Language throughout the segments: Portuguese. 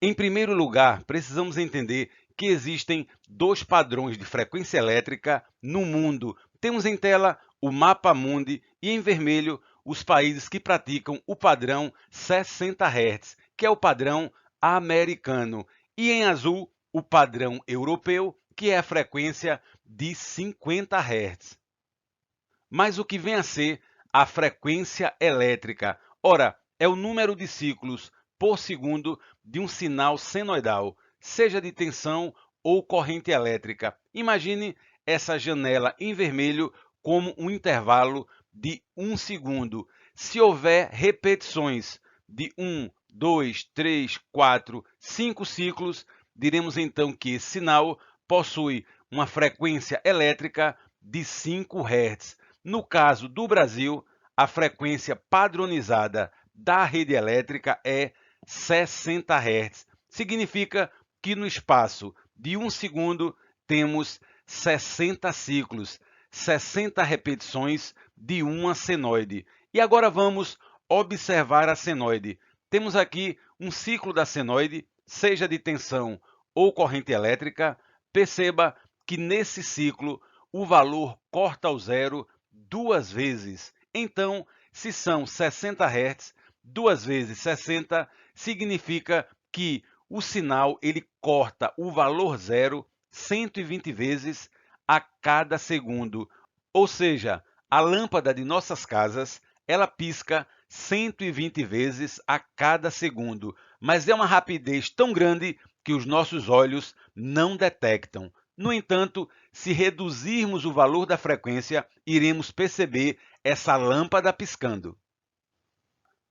Em primeiro lugar, precisamos entender que existem dois padrões de frequência elétrica no mundo. Temos em tela o mapa mundi e em vermelho os países que praticam o padrão 60 Hz, que é o padrão americano, e em azul o padrão europeu, que é a frequência de 50 Hz. Mas o que vem a ser a frequência elétrica? Ora, é o número de ciclos por segundo de um sinal senoidal, seja de tensão ou corrente elétrica. Imagine essa janela em vermelho como um intervalo de 1 segundo. Se houver repetições de 1, 2, 3, 4, 5 ciclos, diremos então que esse sinal possui uma frequência elétrica de 5 Hz. No caso do Brasil, a frequência padronizada da rede elétrica é 60 Hz. Significa que no espaço de 1 segundo temos 60 ciclos, 60 repetições de uma senoide. E agora vamos observar a senoide. Temos aqui um ciclo da senoide, seja de tensão ou corrente elétrica. Perceba que nesse ciclo o valor corta ao zero duas vezes. Então, se são 60 Hz, 2 vezes 60 significa que o sinal ele corta o valor zero 120 vezes a cada segundo. Ou seja, a lâmpada de nossas casas, ela pisca 120 vezes a cada segundo, mas é uma rapidez tão grande que os nossos olhos não detectam. No entanto, se reduzirmos o valor da frequência, iremos perceber essa lâmpada piscando.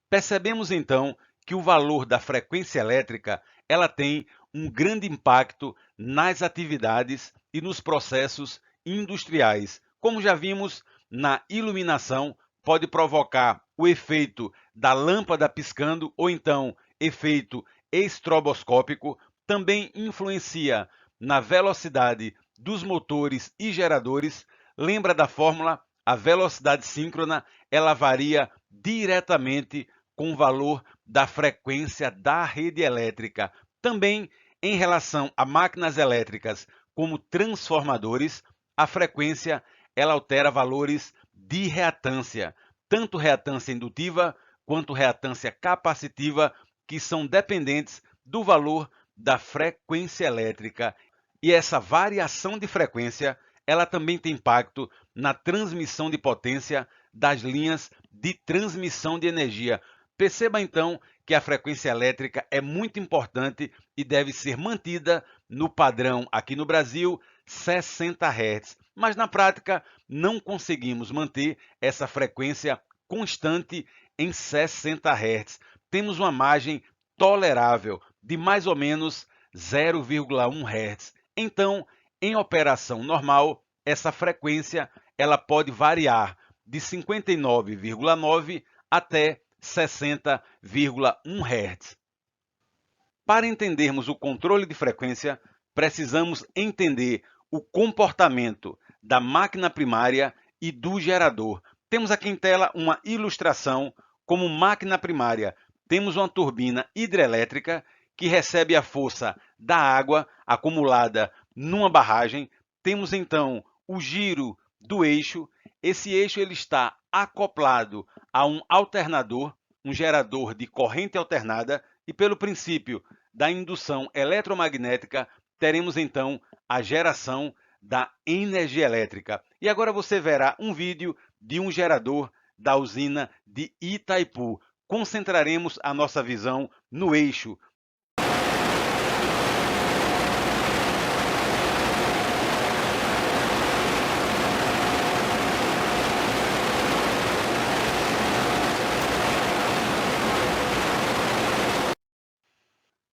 Percebemos então que o valor da frequência elétrica ela tem um grande impacto nas atividades e nos processos industriais. Como já vimos, na iluminação pode provocar o efeito da lâmpada piscando ou então efeito estroboscópico, também influencia na velocidade dos motores e geradores. Lembra da fórmula? A velocidade síncrona ela varia diretamente com o valor da frequência da rede elétrica. Também em relação a máquinas elétricas como transformadores, a frequência ela altera valores de reatância, tanto reatância indutiva quanto reatância capacitiva, que são dependentes do valor da frequência elétrica. E essa variação de frequência ela também tem impacto na transmissão de potência das linhas de transmissão de energia. Perceba então que a frequência elétrica é muito importante e deve ser mantida no padrão aqui no Brasil 60 Hz. Mas na prática não conseguimos manter essa frequência constante em 60 Hz. Temos uma margem tolerável de mais ou menos 0,1 Hz. Então, em operação normal, essa frequência ela pode variar de 59,9 até 60,1 Hz. Para entendermos o controle de frequência, precisamos entender o comportamento da máquina primária e do gerador. Temos aqui em tela uma ilustração como máquina primária. Temos uma turbina hidrelétrica que recebe a força da água acumulada numa barragem. Temos então o giro do eixo. Esse eixo ele está acoplado a um alternador, um gerador de corrente alternada, e pelo princípio da indução eletromagnética, teremos então a geração da energia elétrica. E agora você verá um vídeo de um gerador da usina de Itaipu. Concentraremos a nossa visão no eixo.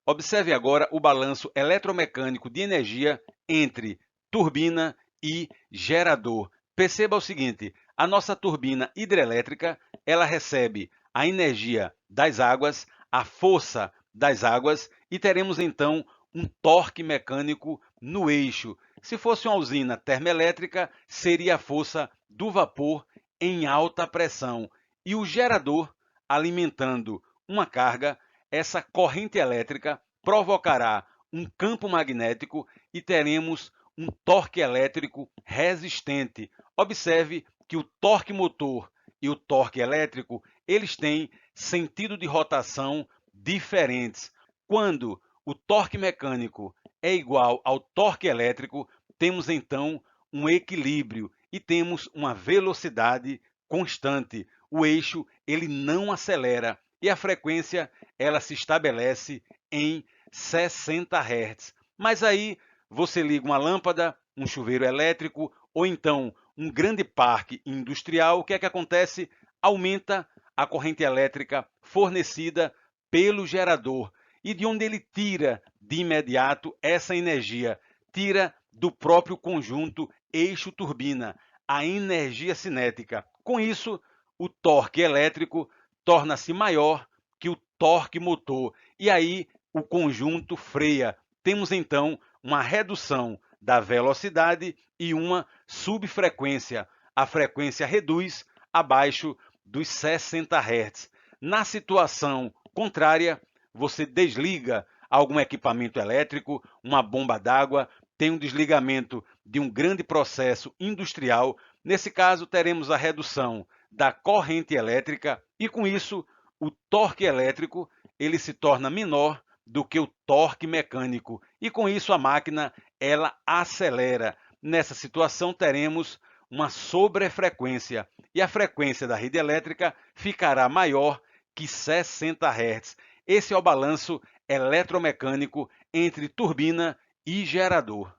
Observe agora o balanço eletromecânico de energia entre turbina e gerador. Perceba o seguinte, a nossa turbina hidrelétrica, ela recebe a energia das águas, a força das águas, e teremos então um torque mecânico no eixo. Se fosse uma usina termoelétrica, seria a força do vapor em alta pressão. E o gerador alimentando uma carga, essa corrente elétrica provocará um campo magnético e teremos um torque elétrico resistente. Observe que o torque motor e o torque elétrico, eles têm sentido de rotação diferentes. Quando o torque mecânico é igual ao torque elétrico, temos então um equilíbrio e temos uma velocidade constante. O eixo ele não acelera e a frequência ela se estabelece em 60 Hz. Mas aí você liga uma lâmpada, um chuveiro elétrico ou então um grande parque industrial, o que é que acontece? Aumenta a corrente elétrica fornecida pelo gerador. E de onde ele tira de imediato essa energia? Tira do próprio conjunto eixo-turbina, a energia cinética. Com isso, o torque elétrico torna-se maior que o torque motor. E aí o conjunto freia. Temos então uma redução da velocidade e uma subfrequência. A frequência reduz abaixo dos 60 Hz. Na situação contrária, você desliga algum equipamento elétrico, uma bomba d'água, tem um desligamento de um grande processo industrial. Nesse caso, teremos a redução da corrente elétrica e, com isso, o torque elétrico ele se torna menor do que o torque mecânico e, com isso, a máquina ela acelera. Nessa situação, teremos uma sobrefrequência e a frequência da rede elétrica ficará maior que 60 Hz. Esse é o balanço eletromecânico entre turbina e gerador.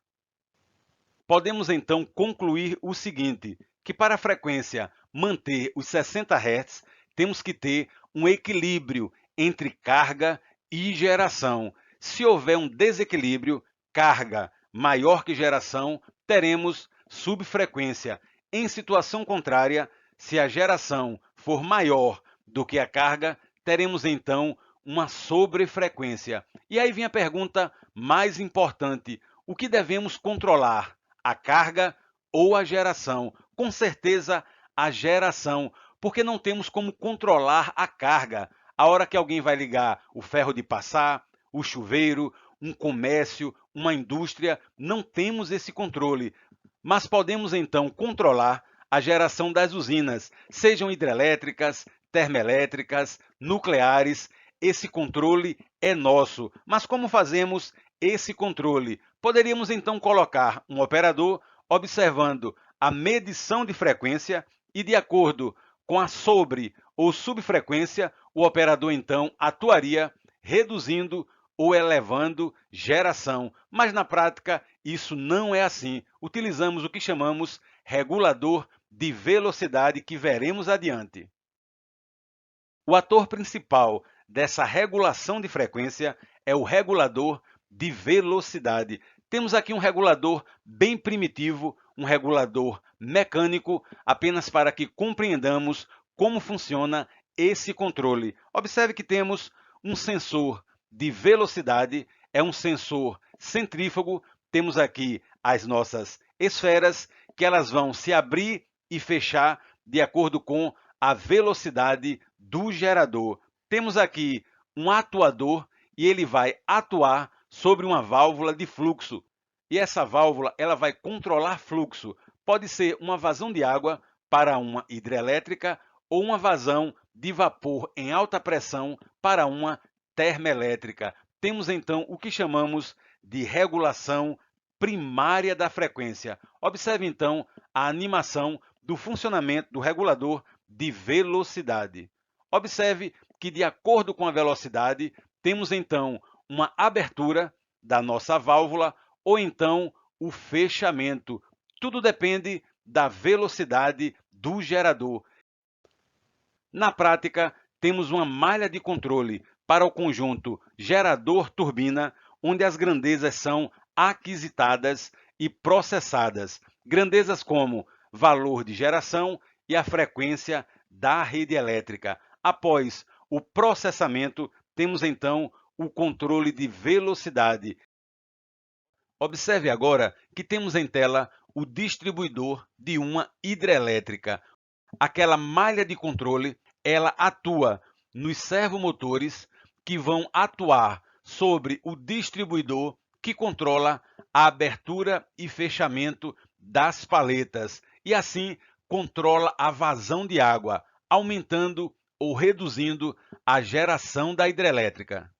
Podemos então concluir o seguinte, que para a frequência manter os 60 Hz, temos que ter um equilíbrio entre carga e geração. Se houver um desequilíbrio, carga maior que geração, teremos subfrequência. Em situação contrária, se a geração for maior do que a carga, teremos então uma sobrefrequência. E aí vem a pergunta mais importante: o que devemos controlar? A carga ou a geração? Com certeza, a geração, porque não temos como controlar a carga. A hora que alguém vai ligar o ferro de passar, o chuveiro, um comércio, uma indústria, não temos esse controle. Mas podemos então controlar a geração das usinas, sejam hidrelétricas, termoelétricas, nucleares. Esse controle é nosso. Mas como fazemos esse controle? Poderíamos então colocar um operador observando a medição de frequência e, de acordo com a sobre ou subfrequência, o operador então atuaria reduzindo ou elevando geração. Mas na prática, isso não é assim. Utilizamos o que chamamos regulador de velocidade, que veremos adiante. O ator principal dessa regulação de frequência é o regulador de velocidade. Temos aqui um regulador bem primitivo, um regulador mecânico, apenas para que compreendamos como funciona esse controle. Observe que temos um sensor de velocidade, é um sensor centrífugo. Temos aqui as nossas esferas, que elas vão se abrir e fechar de acordo com a velocidade do gerador. Temos aqui um atuador e ele vai atuar sobre uma válvula de fluxo. E essa válvula ela vai controlar fluxo. Pode ser uma vazão de água para uma hidrelétrica ou uma vazão de vapor em alta pressão para uma termoelétrica. Temos então o que chamamos de regulação primária da frequência. Observe então a animação do funcionamento do regulador de velocidade. Observe que, de acordo com a velocidade, temos então uma abertura da nossa válvula ou então o fechamento. Tudo depende da velocidade do gerador. Na prática, temos uma malha de controle para o conjunto gerador-turbina, onde as grandezas são aquisitadas e processadas. Grandezas como valor de geração e a frequência da rede elétrica. Após o processamento, temos então o controle de velocidade. Observe agora que temos em tela o distribuidor de uma hidrelétrica. Aquela malha de controle, ela atua nos servomotores que vão atuar sobre o distribuidor que controla a abertura e fechamento das paletas e assim controla a vazão de água, aumentando ou reduzindo a geração da hidrelétrica.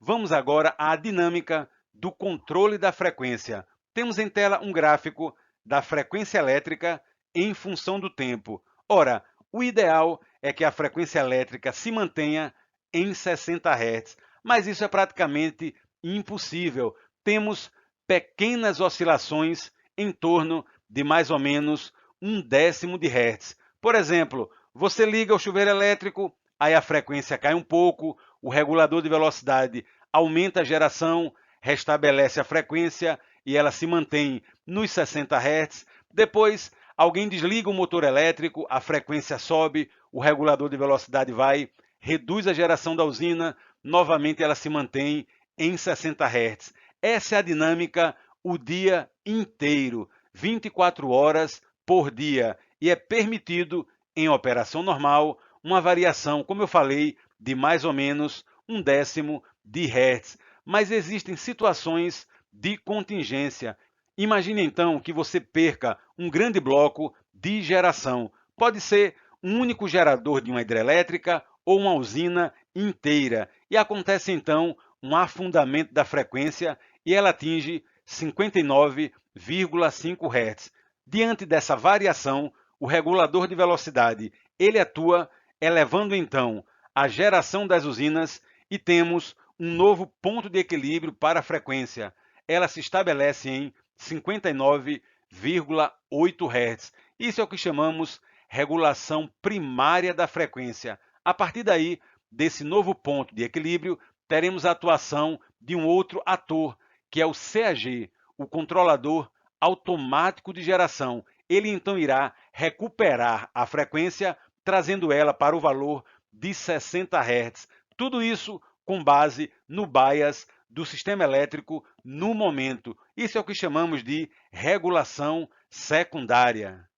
Vamos agora à dinâmica do controle da frequência. Temos em tela um gráfico da frequência elétrica em função do tempo. Ora, o ideal é que a frequência elétrica se mantenha em 60 Hz, mas isso é praticamente impossível. Temos pequenas oscilações em torno de mais ou menos 1/10 de Hertz. Por exemplo, você liga o chuveiro elétrico, aí a frequência cai um pouco, o regulador de velocidade aumenta a geração, restabelece a frequência e ela se mantém nos 60 Hz. Depois, alguém desliga o motor elétrico, a frequência sobe, o regulador de velocidade vai, reduz a geração da usina, novamente ela se mantém em 60 Hz. Essa é a dinâmica o dia inteiro, 24 horas por dia, e é permitido, em operação normal, uma variação, como eu falei, de mais ou menos 1/10 de Hertz. Mas existem situações de contingência. Imagine então que você perca um grande bloco de geração. Pode ser um único gerador de uma hidrelétrica ou uma usina inteira. E acontece então um afundamento da frequência e ela atinge 59,5 Hz. Diante dessa variação, o regulador de velocidade ele atua, elevando então a geração das usinas e temos um novo ponto de equilíbrio para a frequência. Ela se estabelece em 59,8 Hz. Isso é o que chamamos regulação primária da frequência. A partir daí, desse novo ponto de equilíbrio, teremos a atuação de um outro ator, que é o CAG, o controlador automático de geração. Ele então irá recuperar a frequência, trazendo ela para o valor de 60 Hz. Tudo isso com base no bias do sistema elétrico no momento. Isso é o que chamamos de regulação secundária.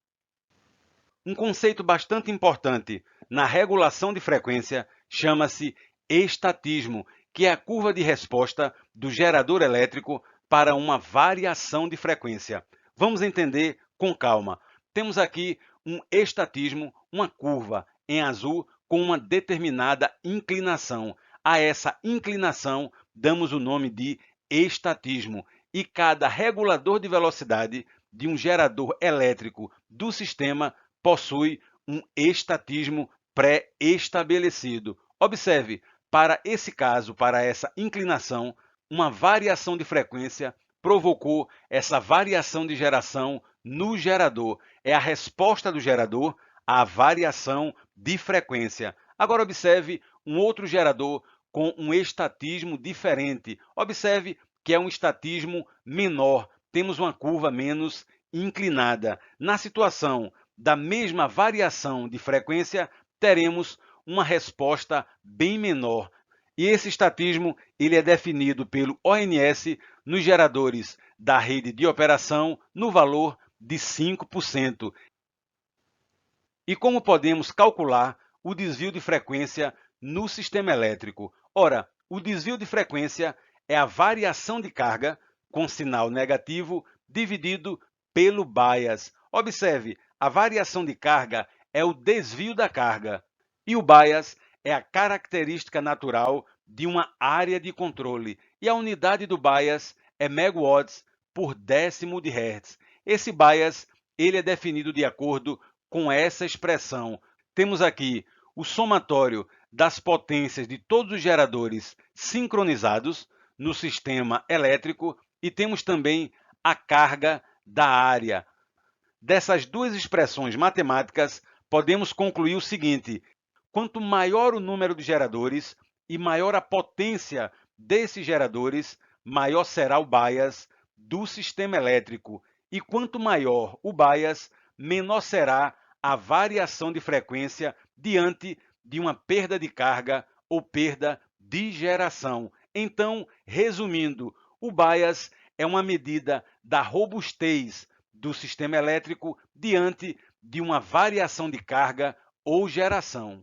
Um conceito bastante importante na regulação de frequência chama-se estatismo, que é a curva de resposta do gerador elétrico para uma variação de frequência. Vamos entender com calma. Temos aqui um estatismo, uma curva em azul com uma determinada inclinação. A essa inclinação damos o nome de estatismo e cada regulador de velocidade de um gerador elétrico do sistema possui um estatismo pré-estabelecido. Observe, para esse caso, para essa inclinação, uma variação de frequência provocou essa variação de geração no gerador. É a resposta do gerador à variação de frequência. Agora observe um outro gerador com um estatismo diferente. Observe que é um estatismo menor. Temos uma curva menos inclinada. Na situação da mesma variação de frequência, teremos uma resposta bem menor. E esse estatismo ele é definido pelo ONS nos geradores da rede de operação no valor de 5%. E como podemos calcular o desvio de frequência no sistema elétrico? Ora, o desvio de frequência é a variação de carga com sinal negativo dividido pelo bias. Observe, a variação de carga é o desvio da carga e o bias é a característica natural de uma área de controle. E a unidade do bias é megawatts por décimo de Hertz. Esse bias ele é definido de acordo com essa expressão. Temos aqui o somatório das potências de todos os geradores sincronizados no sistema elétrico e temos também a carga da área. Dessas duas expressões matemáticas, podemos concluir o seguinte: quanto maior o número de geradores e maior a potência desses geradores, maior será o bias do sistema elétrico. E quanto maior o bias, menor será a variação de frequência diante de uma perda de carga ou perda de geração. Então, resumindo, o bias é uma medida da robustez do sistema elétrico diante de uma variação de carga ou geração.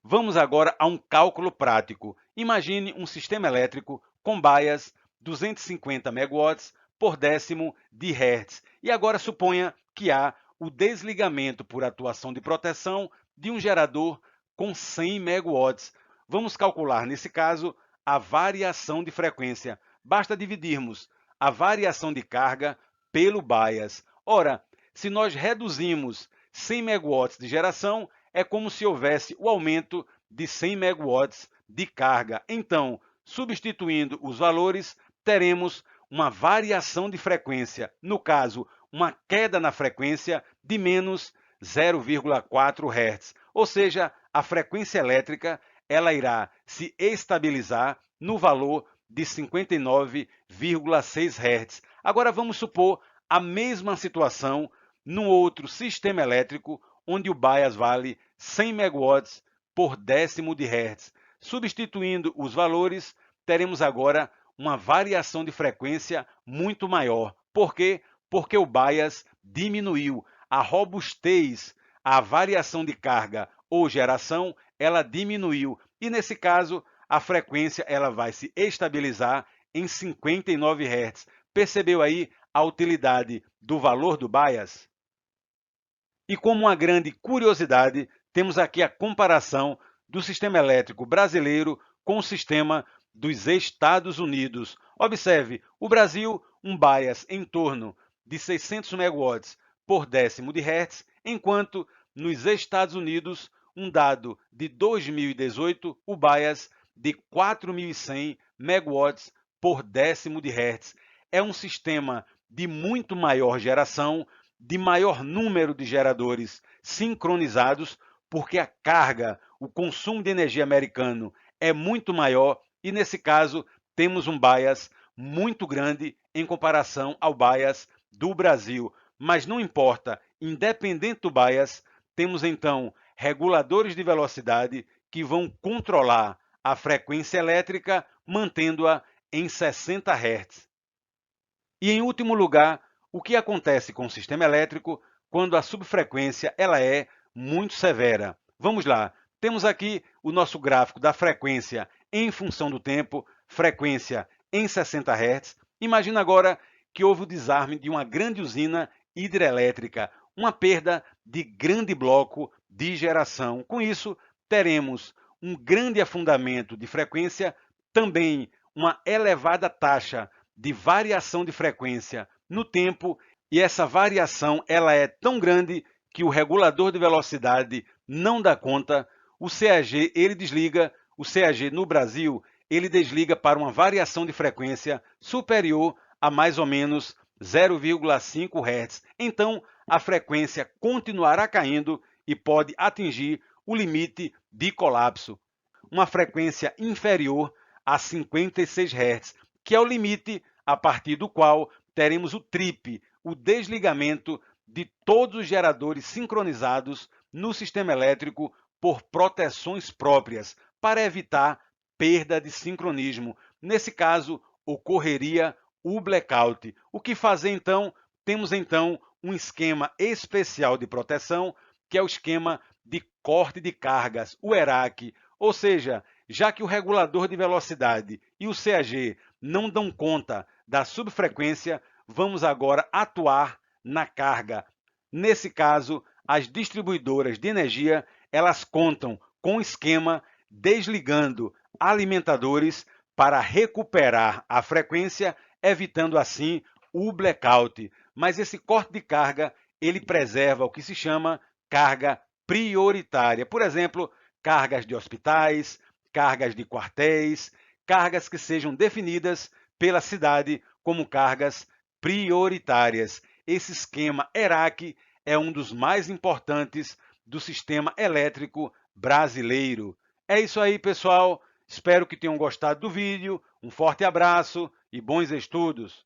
Vamos agora a um cálculo prático. Imagine um sistema elétrico com bias 250 MW por décimo de Hertz. E agora suponha que há o desligamento por atuação de proteção de um gerador com 100 MW. Vamos calcular, nesse caso, a variação de frequência. Basta dividirmos a variação de carga pelo bias. Ora, se nós reduzimos 100 MW de geração, é como se houvesse o aumento de 100 MW de carga. Então, substituindo os valores, teremos uma variação de frequência, no caso, uma queda na frequência de menos 0,4 Hz. Ou seja, a frequência elétrica ela irá se estabilizar no valor de 59,6 Hz. Agora vamos supor a mesma situação num outro sistema elétrico onde o bias vale 100 MW por décimo de Hertz. Substituindo os valores, teremos agora uma variação de frequência muito maior. Por quê? Porque o bias diminuiu. A robustez, a variação de carga ou geração, ela diminuiu. E nesse caso, a frequência ela vai se estabilizar em 59 Hz. Percebeu aí a utilidade do valor do bias? E como uma grande curiosidade, temos aqui a comparação do sistema elétrico brasileiro com o sistema dos Estados Unidos. Observe, o Brasil, um bias em torno de 600 MW por décimo de Hertz, enquanto nos Estados Unidos, um dado de 2018, o bias de 4.100 MW por décimo de Hertz. É um sistema de muito maior geração, de maior número de geradores sincronizados, porque a carga, o consumo de energia americano é muito maior e, nesse caso, temos um bias muito grande em comparação ao bias do Brasil. Mas não importa, independente do bias, temos então reguladores de velocidade que vão controlar a frequência elétrica, mantendo-a em 60 Hz. E, em último lugar, o que acontece com o sistema elétrico quando a subfrequência ela é muito severa? Vamos lá. Temos aqui o nosso gráfico da frequência em função do tempo, frequência em 60 Hz. Imagina agora que houve o desarme de uma grande usina hidrelétrica, uma perda de grande bloco de geração. Com isso, teremos um grande afundamento de frequência, também uma elevada taxa de variação de frequência no tempo, e essa variação ela é tão grande que o regulador de velocidade não dá conta. O CAG ele desliga, o CAG no Brasil ele desliga para uma variação de frequência superior a mais ou menos 0,5 Hz. Então a frequência continuará caindo e pode atingir o limite de colapso, uma frequência inferior a 56 Hz, que é o limite a partir do qual teremos o trip, o desligamento de todos os geradores sincronizados no sistema elétrico por proteções próprias, para evitar perda de sincronismo. Nesse caso, ocorreria o blackout. O que fazer então? Temos então um esquema especial de proteção, que é o esquema de corte de cargas, o ERAC, ou seja, já que o regulador de velocidade e o CAG não dão conta da subfrequência, vamos agora atuar na carga. Nesse caso, as distribuidoras de energia, elas contam com o esquema desligando alimentadores para recuperar a frequência, evitando assim o blackout. Mas esse corte de carga, ele preserva o que se chama carga prioritária. Por exemplo, cargas de hospitais, cargas de quartéis, cargas que sejam definidas pela cidade como cargas prioritárias. Esse esquema ERAC é um dos mais importantes do sistema elétrico brasileiro. É isso aí, pessoal. Espero que tenham gostado do vídeo. Um forte abraço e bons estudos!